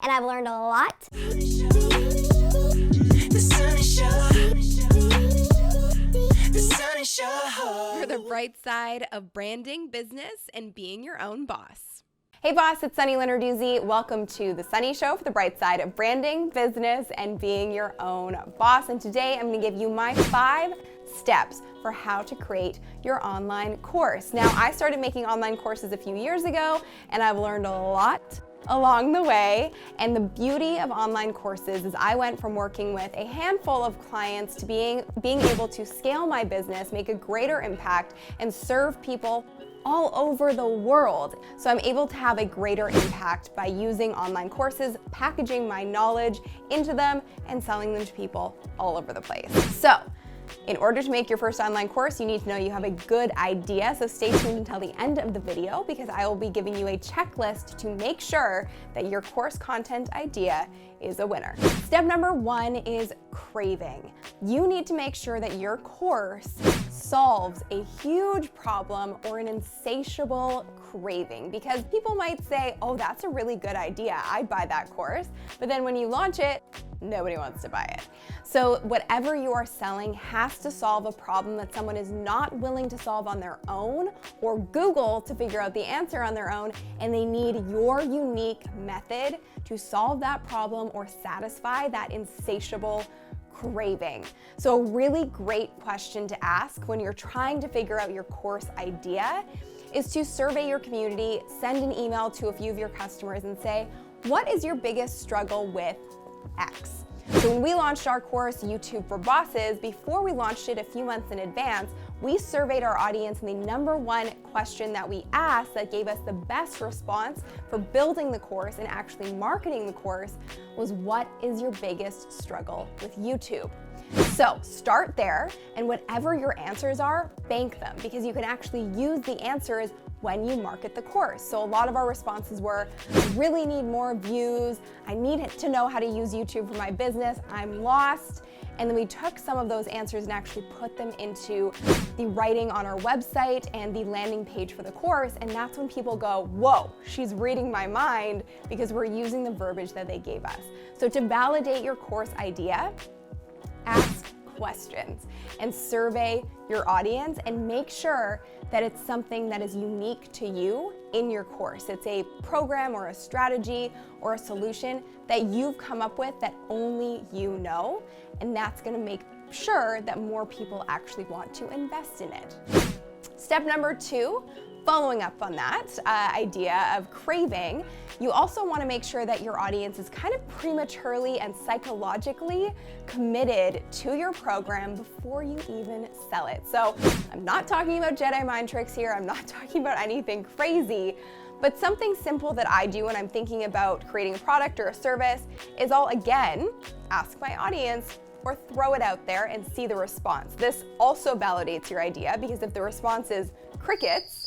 and I've learned a lot. For the bright side of branding, business, and being your own boss. Hey boss, it's Sunny Lenarduzzi. Welcome to The Sunny Show for the bright side of branding, business, and being your own boss. And today I'm going to give you my 5 steps for how to create your online course. Now, I started making online courses a few years ago, and I've learned a lot along the way. And the beauty of online courses is I went from working with a handful of clients to being able to scale my business, make a greater impact, and serve people all over the world. So I'm able to have a greater impact by using online courses, packaging my knowledge into them, and selling them to people all over the place. So, in order to make your first online course, you need to know you have a good idea. So stay tuned until the end of the video because I will be giving you a checklist to make sure that your course content idea is a winner. Step number 1 is craving. You need to make sure that your course solves a huge problem or an insatiable craving, because people might say, oh, that's a really good idea, I'd buy that course, but then when you launch it, nobody wants to buy it. So whatever you are selling has to solve a problem that someone is not willing to solve on their own or Google to figure out the answer on their own, and they need your unique method to solve that problem or satisfy that insatiable craving. So a really great question to ask when you're trying to figure out your course idea is to survey your community, send an email to a few of your customers and say, what is your biggest struggle with X? So when we launched our course, YouTube for Bosses, before we launched it a few months in advance, we surveyed our audience, and the number 1 question that we asked that gave us the best response for building the course and actually marketing the course was, what is your biggest struggle with YouTube? So start there, and whatever your answers are, bank them, because you can actually use the answers when you market the course. So a lot of our responses were, I really need more views, I need to know how to use YouTube for my business, I'm lost. And then we took some of those answers and actually put them into the writing on our website and the landing page for the course. And that's when people go, whoa, she's reading my mind, because we're using the verbiage that they gave us. So to validate your course idea, ask questions and survey your audience and make sure that it's something that is unique to you in your course. It's a program or a strategy or a solution that you've come up with that only you know, and that's going to make sure that more people actually want to invest in it. Step number 2, following up on that idea of craving, you also want to make sure that your audience is kind of prematurely and psychologically committed to your program before you even sell it. So I'm not talking about Jedi mind tricks here, I'm not talking about anything crazy, but something simple that I do when I'm thinking about creating a product or a service is I'll again ask my audience or throw it out there and see the response. This also validates your idea, because if the response is crickets,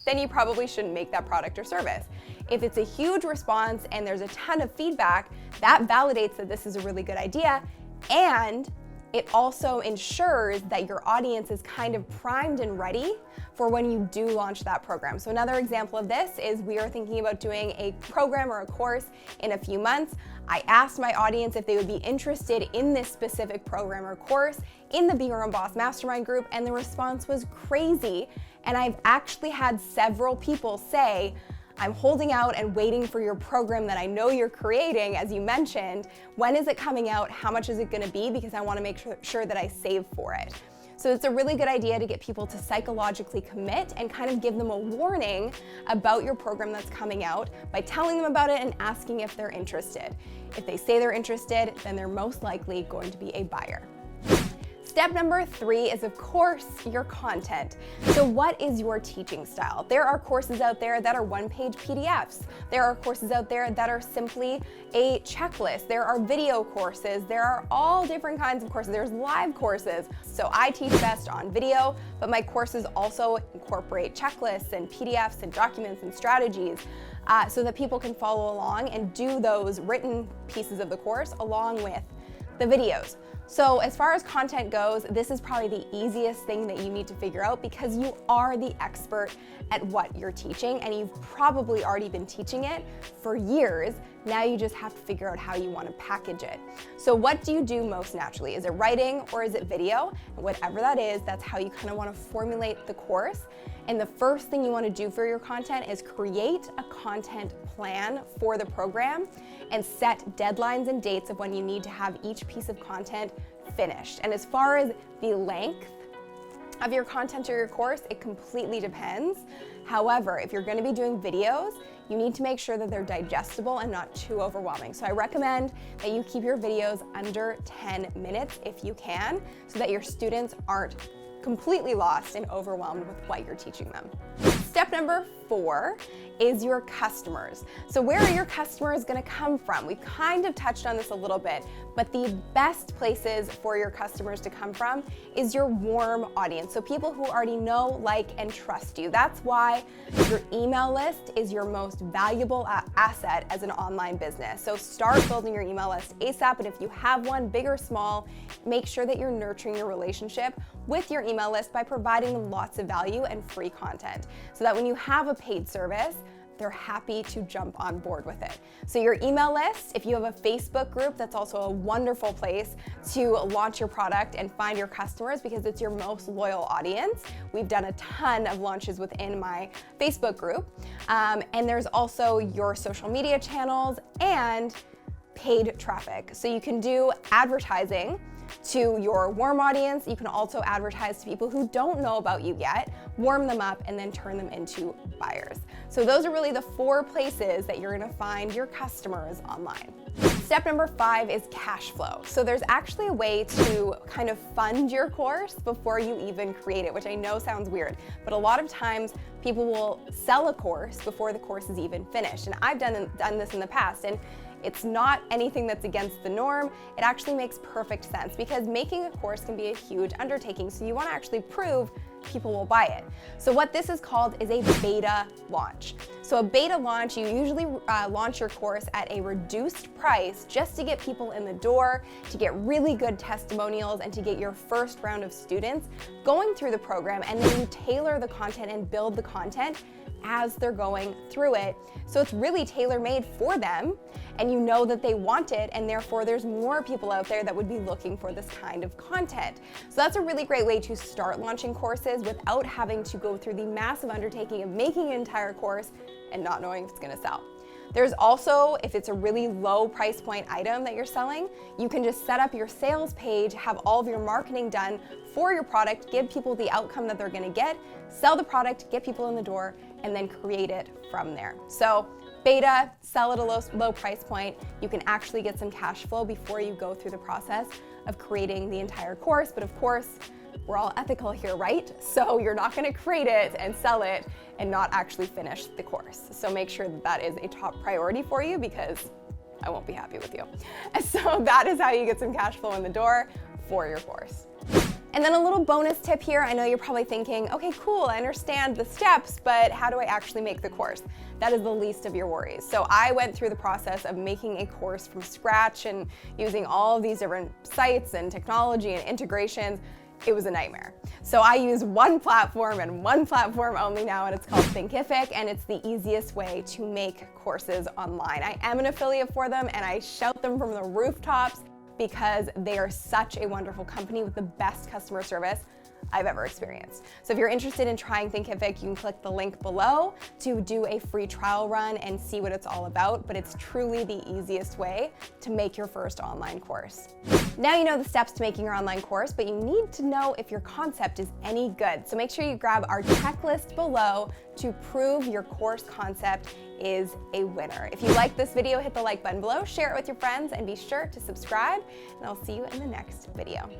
then you probably shouldn't make that product or service. If it's a huge response and there's a ton of feedback, that validates that this is a really good idea, and it also ensures that your audience is kind of primed and ready for when you do launch that program. So another example of this is we are thinking about doing a program or a course in a few months. I asked my audience if they would be interested in this specific program or course in the Be Your Own Boss Mastermind group, and the response was crazy. And I've actually had several people say, I'm holding out and waiting for your program that I know you're creating, as you mentioned. When is it coming out? How much is it going to be? Because I want to make sure that I save for it. So it's a really good idea to get people to psychologically commit and kind of give them a warning about your program that's coming out by telling them about it and asking if they're interested. If they say they're interested, then they're most likely going to be a buyer. Step number 3 is, of course, your content. So what is your teaching style? There are courses out there that are one-page PDFs. There are courses out there that are simply a checklist. There are video courses. There are all different kinds of courses. There's live courses. So I teach best on video, but my courses also incorporate checklists and PDFs and documents and strategies so that people can follow along and do those written pieces of the course along with the videos. So as far as content goes, this is probably the easiest thing that you need to figure out because you are the expert at what you're teaching and you've probably already been teaching it for years. Now you just have to figure out how you want to package it. So what do you do most naturally? Is it writing or is it video? And whatever that is, that's how you kind of want to formulate the course. And the first thing you want to do for your content is create a content plan for the program and set deadlines and dates of when you need to have each piece of content finished. And as far as the length of your content or your course, it completely depends. However, if you're going to be doing videos, you need to make sure that they're digestible and not too overwhelming. So I recommend that you keep your videos under 10 minutes if you can, so that your students aren't completely lost and overwhelmed with what you're teaching them. Step number 4 is your customers. So where are your customers going to come from? We've kind of touched on this a little bit, but the best places for your customers to come from is your warm audience. So people who already know, like, and trust you. That's why your email list is your most valuable asset as an online business. So start building your email list ASAP, and if you have one, big or small, make sure that you're nurturing your relationship with your email list by providing them lots of value and free content, so that when you have a paid service, they're happy to jump on board with it. So your email list, if you have a Facebook group, that's also a wonderful place to launch your product and find your customers because it's your most loyal audience. We've done a ton of launches within my Facebook group. And there's also your social media channels and paid traffic. So you can do advertising to your warm audience. You can also advertise to people who don't know about you yet, warm them up, and then turn them into buyers. So those are really the 4 places that you're gonna find your customers online. Step number 5 is cash flow. So there's actually a way to kind of fund your course before you even create it, which I know sounds weird, but a lot of times people will sell a course before the course is even finished. And I've done this in the past, and it's not anything that's against the norm. It actually makes perfect sense because making a course can be a huge undertaking. So you want to actually prove people will buy it. So what this is called is a beta launch. So a beta launch, you usually launch your course at a reduced price just to get people in the door, to get really good testimonials, and to get your first round of students going through the program. And then you tailor the content and build the content as they're going through it. So it's really tailor-made for them, and you know that they want it, and therefore there's more people out there that would be looking for this kind of content. So that's a really great way to start launching courses without having to go through the massive undertaking of making an entire course and not knowing if it's gonna sell. There's also, if it's a really low price point item that you're selling, you can just set up your sales page, have all of your marketing done for your product, give people the outcome that they're gonna get, sell the product, get people in the door, and then create it from there. So beta, sell at a low price point. You can actually get some cash flow before you go through the process of creating the entire course. But of course, we're all ethical here, right? So you're not gonna create it and sell it and not actually finish the course. So make sure that that is a top priority for you because I won't be happy with you. And so that is how you get some cash flow in the door for your course. And then a little bonus tip here. I know you're probably thinking, okay, cool, I understand the steps, but how do I actually make the course? That is the least of your worries. So I went through the process of making a course from scratch and using all of these different sites and technology and integrations. It was a nightmare. So I use one platform and one platform only now, and it's called Thinkific, and it's the easiest way to make courses online. I am an affiliate for them, and I shout them from the rooftops because they are such a wonderful company with the best customer service I've ever experienced. So if you're interested in trying Thinkific, you can click the link below to do a free trial run and see what it's all about, but it's truly the easiest way to make your first online course. Now you know the steps to making your online course, but you need to know if your concept is any good. So make sure you grab our checklist below to prove your course concept is a winner. If you like this video, hit the like button below, share it with your friends, and be sure to subscribe, and I'll see you in the next video.